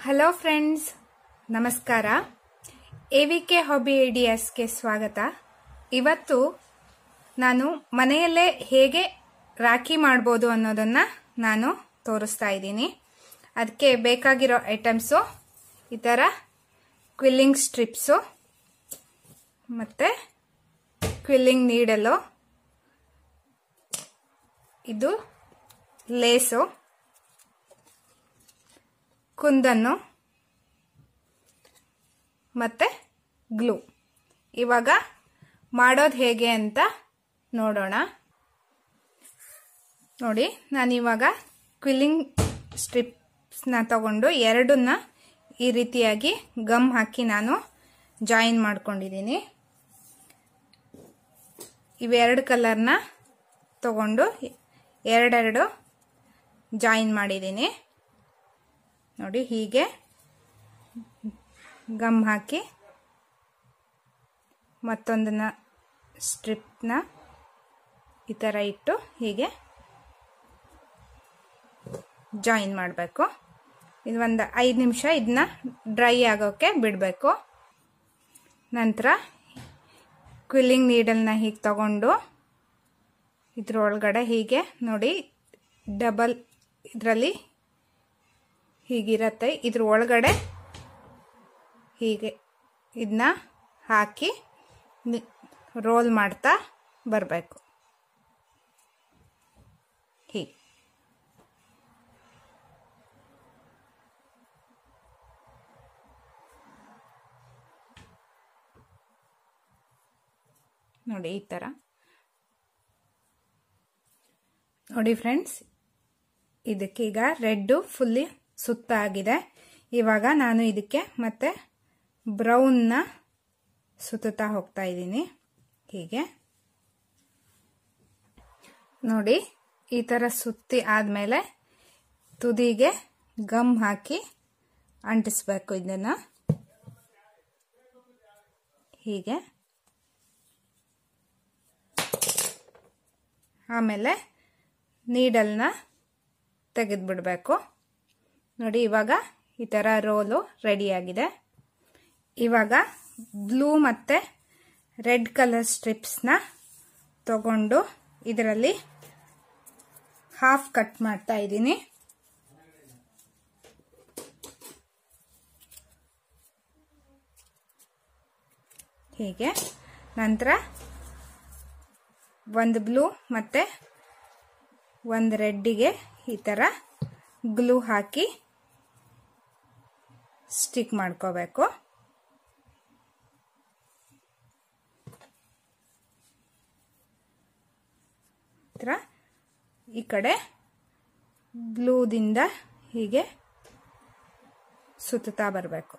Hello friends, ನಮಸ್ಕಾರ. AVK hobby ಐಡಿಯಾಸ್ಗೆ ಸ್ವಾಗತ. ಇವತ್ತು ನಾನು ಮನೆಯಲ್ಲೇ ಹೇಗೆ ರಾಖಿ ಮಾಡ್ಬೋದು ಅನ್ನೋದನ್ನು ನಾನು ತೋರಿಸ್ತಾ ಇದ್ದೀನಿ. ಅದಕ್ಕೆ ಬೇಕಾಗಿರೋ ಐಟಮ್ಸು ಈ ಥರ ಕ್ವಿಲ್ಲಿಂಗ್ ಸ್ಟ್ರಿಪ್ಸು ಮತ್ತು ಕ್ವಿಲ್ಲಿಂಗ್ ನೀಡಲು, ಇದು ಲೇಸು, ಕುಂದನ್ನು ಮತ್ತೆ ಗ್ಲೂ. ಇವಾಗ ಮಾಡೋದು ಹೇಗೆ ಅಂತ ನೋಡೋಣ. ನೋಡಿ, ನಾನಿವಾಗ ಕ್ವಿಲ್ಲಿಂಗ್ ಸ್ಟ್ರಿಪ್ಸ್ನ ತಗೊಂಡು ಎರಡನ್ನ ಈ ರೀತಿಯಾಗಿ ಗಮ್ ಹಾಕಿ ನಾನು ಜಾಯಿನ್ ಮಾಡ್ಕೊಂಡಿದ್ದೀನಿ. ಇವೆರಡು ಕಲರ್ನ ತಗೊಂಡು ಎರಡೆರಡು ಜಾಯಿನ್ ಮಾಡಿದ್ದೀನಿ. ನೋಡಿ, ಹೀಗೆ ಗಮ್ ಹಾಕಿ ಮತ್ತೊಂದನ್ನ ಸ್ಟ್ರಿಪ್ನ ಈ ಥರ ಇಟ್ಟು ಹೀಗೆ ಜಾಯಿನ್ ಮಾಡಬೇಕು. ಇದು ಒಂದು 5 ನಿಮಿಷ ಇದನ್ನ ಡ್ರೈ ಆಗೋಕ್ಕೆ ಬಿಡಬೇಕು. ನಂತರ ಕ್ವಿಲ್ಲಿಂಗ್ ನೀಡಲ್ನ ಹೀಗೆ ತಗೊಂಡು ಇದ್ರೊಳಗಡೆ ಹೀಗೆ ನೋಡಿ, ಡಬಲ್ ಇದರಲ್ಲಿ ಹೀಗಿರತ್ತೆ, ಇದ್ರ ಒಳಗಡೆ ಹೀಗೆ ಇದನ್ನ ಹಾಕಿ ರೋಲ್ ಮಾಡ್ತಾ ಬರಬೇಕು. ಹೀಗೆ ನೋಡಿ, ಈ ಥರ ನೋಡಿ ಫ್ರೆಂಡ್ಸ್. ಇದಕ್ಕೀಗ ರೆಡ್ಡು ಫುಲ್ಲಿ ಸುತ್ತ ಆಗಿದೆ. ಇವಾಗ ನಾನು ಇದಕ್ಕೆ ಮತ್ತೆ ಬ್ರೌನ್ನ ಸುತ್ತಾ ಹೋಗ್ತಾ ಇದ್ದೀನಿ. ಹೀಗೆ ನೋಡಿ, ಈ ಥರ ಸುತ್ತಿ ಆದಮೇಲೆ ತುದಿಗೆ ಗಮ್ ಹಾಕಿ ಅಂಟಿಸ್ಬೇಕು. ಇದನ್ನ ಹೀಗೆ, ಆಮೇಲೆ ನೀಡಲ್ನ ತೆಗೆದುಬಿಡಬೇಕು. ನೋಡಿ, ಇವಾಗ ಈ ಥರ ರೋಲು ರೆಡಿಯಾಗಿದೆ. ಇವಾಗ ಬ್ಲೂ ಮತ್ತು ರೆಡ್ ಕಲರ್ ಸ್ಟ್ರಿಪ್ಸ್ನ ತಗೊಂಡು ಇದರಲ್ಲಿ ಹಾಫ್ ಕಟ್ ಮಾಡ್ತಾ ಇದ್ದೀನಿ. ಹೀಗೆ ನಂತರ ಒಂದು ಬ್ಲೂ ಮತ್ತು ಒಂದು ರೆಡ್ಡಿಗೆ ಈ ಥರ ಗ್ಲೂ ಹಾಕಿ ಸ್ಟಿಕ್ ಮಾಡ್ಕೋಬೇಕು. ಈ ಕಡೆ ಗ್ಲೂದಿಂದ ಹೀಗೆ ಸುತ್ತಾ ಬರಬೇಕು.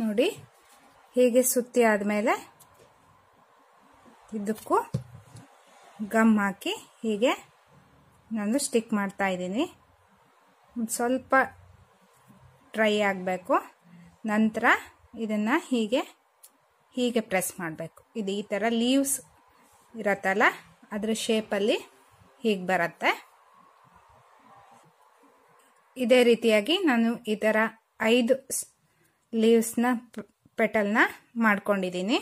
ನೋಡಿ, ಹೀಗೆ ಸುತ್ತಿ ಆದಮೇಲೆ ಇದಕ್ಕೂ ಗಮ್ ಹಾಕಿ ಹೀಗೆ ನಾನು ಸ್ಟಿಕ್ ಮಾಡ್ತಾ ಇದ್ದೀನಿ. ಸ್ವಲ್ಪ ಡ್ರೈ ಆಗಬೇಕು. ನಂತರ ಇದನ್ನು ಹೀಗೆ ಪ್ರೆಸ್ ಮಾಡಬೇಕು. ಇದು ಈ ಥರ ಲೀವ್ಸ್ ಇರತ್ತಲ್ಲ, ಅದರ ಶೇಪಲ್ಲಿ ಹೀಗೆ ಬರುತ್ತೆ. ಇದೇ ರೀತಿಯಾಗಿ ನಾನು ಈ ಥರ 5 ಲೀವ್ಸ್ನ ಪೆಟಲ್ನ ಮಾಡ್ಕೊಂಡಿದ್ದೀನಿ.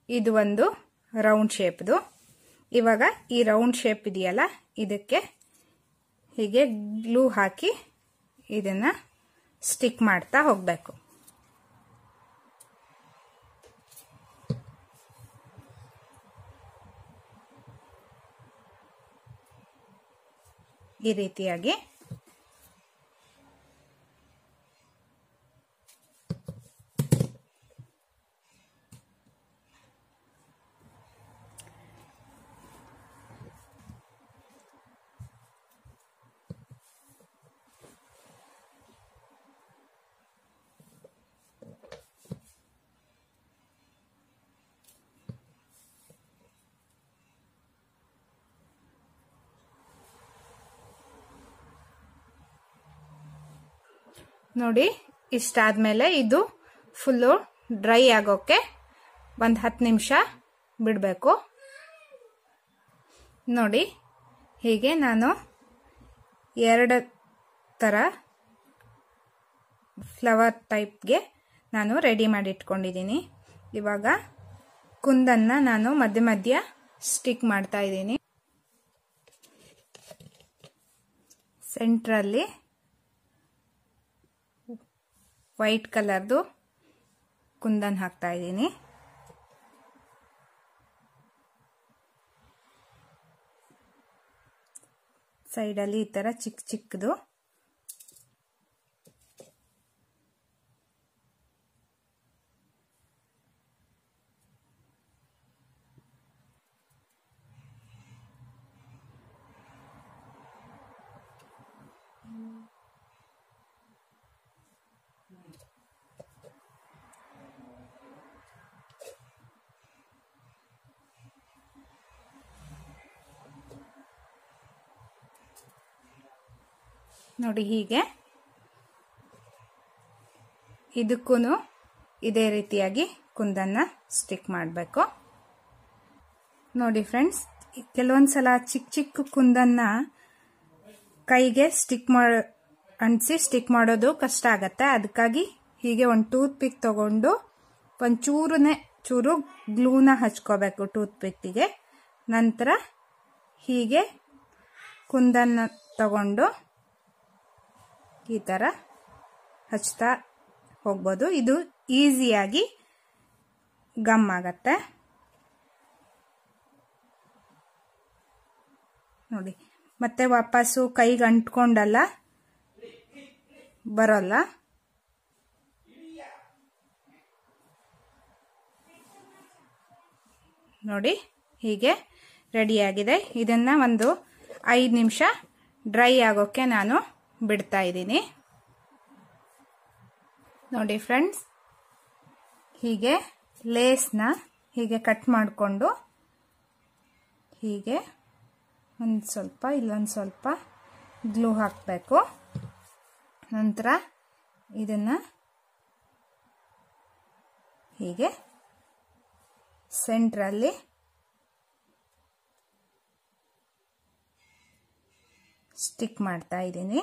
ಇದು ಒಂದು ರೌಂಡ್ ಶೇಪ್ದು. ಇವಾಗ ಈ ರೌಂಡ್ ಶೇಪ್ ಇದೆಯಲ್ಲ, ಇದಕ್ಕೆ ಹೀಗೆ ಗ್ಲೂ ಹಾಕಿ ಇದನ್ನ ಸ್ಟಿಕ್ ಮಾಡ್ತಾ ಹೋಗಬೇಕು. ಈ ರೀತಿಯಾಗಿ ನೋಡಿ, ಇಷ್ಟಾದ್ಮೇಲೆ ಇದು ಫುಲ್ಲು ಡ್ರೈ ಆಗೋಕ್ಕೆ ಒಂದು 10 ನಿಮಿಷ ಬಿಡಬೇಕು. ನೋಡಿ, ಹೀಗೆ ನಾನು 2 ಥರ ಫ್ಲವರ್ ಟೈಪ್ಗೆ ನಾನು ರೆಡಿ ಮಾಡಿ ಇಟ್ಕೊಂಡಿದ್ದೀನಿ. ಇವಾಗ ಕುಂದನ್ನ ನಾನು ಮಧ್ಯ ಮಧ್ಯ ಸ್ಟಿಕ್ ಮಾಡ್ತಾ ಇದ್ದೀನಿ. ಸೆಂಟ್ರಲ್ಲಿ ವೈಟ್ ಕಲರ್ದು ಕುಂದನ್ ಹಾಕ್ತಾ ಇದ್ದೀನಿ. ಸೈಡಲ್ಲಿ ಈ ತರ ಚಿಕ್ಕ ಚಿಕ್ಕದು ನೋಡಿ. ಹೀಗೆ ಇದಕ್ಕೂ ಇದೇ ರೀತಿಯಾಗಿ ಕುಂದನ್ನ ಸ್ಟಿಕ್ ಮಾಡಬೇಕು. ನೋಡಿ ಫ್ರೆಂಡ್ಸ್, ಕೆಲವೊಂದ್ಸಲ ಚಿಕ್ಕ ಚಿಕ್ಕ ಕುಂದನ್ನ ಕೈಗೆ ಅಂಟಿಸಿ ಸ್ಟಿಕ್ ಮಾಡೋದು ಕಷ್ಟ ಆಗತ್ತೆ. ಅದಕ್ಕಾಗಿ ಹೀಗೆ ಒಂದು ಟೂತ್ ಪಿಕ್ ತಗೊಂಡು ಚೂರು ಗ್ಲೂನ ಹಚ್ಕೋಬೇಕು ಟೂತ್ ಪಿಕ್ಗೆ. ನಂತರ ಹೀಗೆ ಕುಂದನ್ನ ತಗೊಂಡು ಈ ತರ ಹಚ್ತಾ ಹೋಗ್ಬೋದು. ಇದು ಈಸಿಯಾಗಿ ಗಮ್ ಆಗತ್ತೆ. ನೋಡಿ, ಮತ್ತೆ ವಾಪಸ್ಸು ಕೈಗೆ ಅಂಟ್ಕೊಂಡಲ್ಲ ಬರೋಲ್ಲ. ನೋಡಿ, ಹೀಗೆ ರೆಡಿಯಾಗಿದೆ. ಇದನ್ನ ಒಂದು 5 ನಿಮಿಷ ಡ್ರೈ ಆಗೋಕೆ ನಾನು ಬಿಡ್ತಾ ಇದ್ದೀನಿ. ನೋಡಿ ಫ್ರೆಂಡ್ಸ್, ಹೀಗೆ ಲೇಸ್ನ ಹೀಗೆ ಕಟ್ ಮಾಡಿಕೊಂಡು ಹೀಗೆ ಒಂದು ಸ್ವಲ್ಪ ಇಲ್ಲೊಂದು ಸ್ವಲ್ಪ ಗ್ಲೂ ಹಾಕಬೇಕು. ನಂತರ ಇದನ್ನ ಹೀಗೆ ಸೆಂಟ್ರಲ್ಲಿ ಸ್ಟಿಕ್ ಮಾಡ್ತಾ ಇದ್ದೀನಿ.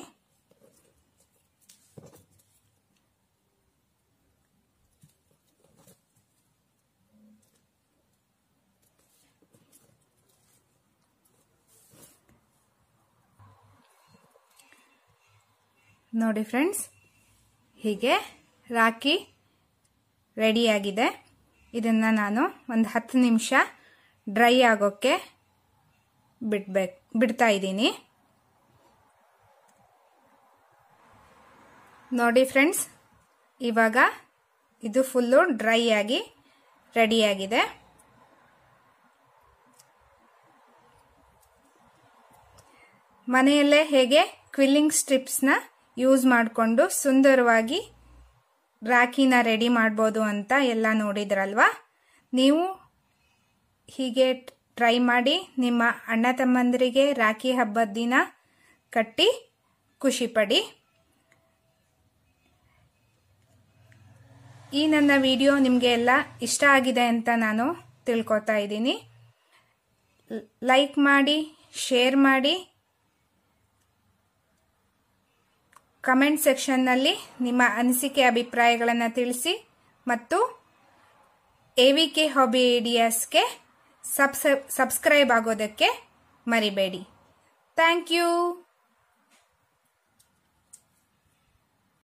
ನೋಡಿ ಫ್ರೆಂಡ್ಸ್, ಹೀಗೆ ರಾಖಿ ರೆಡಿಯಾಗಿದೆ. ಇದನ್ನ ನಾನು ಒಂದು 10 ನಿಮಿಷ ಡ್ರೈ ಆಗೋಕ್ಕೆ ಬಿಡ್ತಾ ಇದ್ದೀನಿ. ನೋಡಿ ಫ್ರೆಂಡ್ಸ್, ಇವಾಗ ಇದು ಫುಲ್ಲು ಡ್ರೈ ಆಗಿ ರೆಡಿಯಾಗಿದೆ. ಮನೆಯಲ್ಲೇ ಹೇಗೆ ಕ್ವಿಲ್ಲಿಂಗ್ ಸ್ಟ್ರಿಪ್ಸ್ನ ಯೂಸ್ ಮಾಡಿಕೊಂಡು ಸುಂದರವಾಗಿ ರಾಖಿನ ರೆಡಿ ಮಾಡ್ಬೋದು ಅಂತ ಎಲ್ಲ ನೋಡಿದ್ರಲ್ವಾ. ನೀವು ಹೀಗೆ ಟ್ರೈ ಮಾಡಿ ನಿಮ್ಮ ಅಣ್ಣ ತಮ್ಮಂದಿರಿಗೆ ರಾಖಿ ಹಬ್ಬದ ದಿನ ಕಟ್ಟಿ ಖುಷಿ ಪಡಿ. ಈ ನನ್ನ ವಿಡಿಯೋ ನಿಮಗೆ ಎಲ್ಲ ಇಷ್ಟ ಆಗಿದೆ ಅಂತ ನಾನು ತಿಳ್ಕೊತಾ ಇದ್ದೀನಿ. ಲೈಕ್ ಮಾಡಿ, ಶೇರ್ ಮಾಡಿ, ಕಮೆಂಟ್ ಸೆಕ್ಷನ್ನಲ್ಲಿ ನಿಮ್ಮ ಅನಿಸಿಕೆ ಅಭಿಪ್ರಾಯಗಳನ್ನು ತಿಳಿಸಿ ಮತ್ತು AVK ಹಾಬಿ ಐಡಿಯಾಸ್ಗೆ ಸಬ್ಸ್ಕ್ರೈಬ್ ಆಗೋದಕ್ಕೆ ಮರಿಬೇಡಿ. Thank you.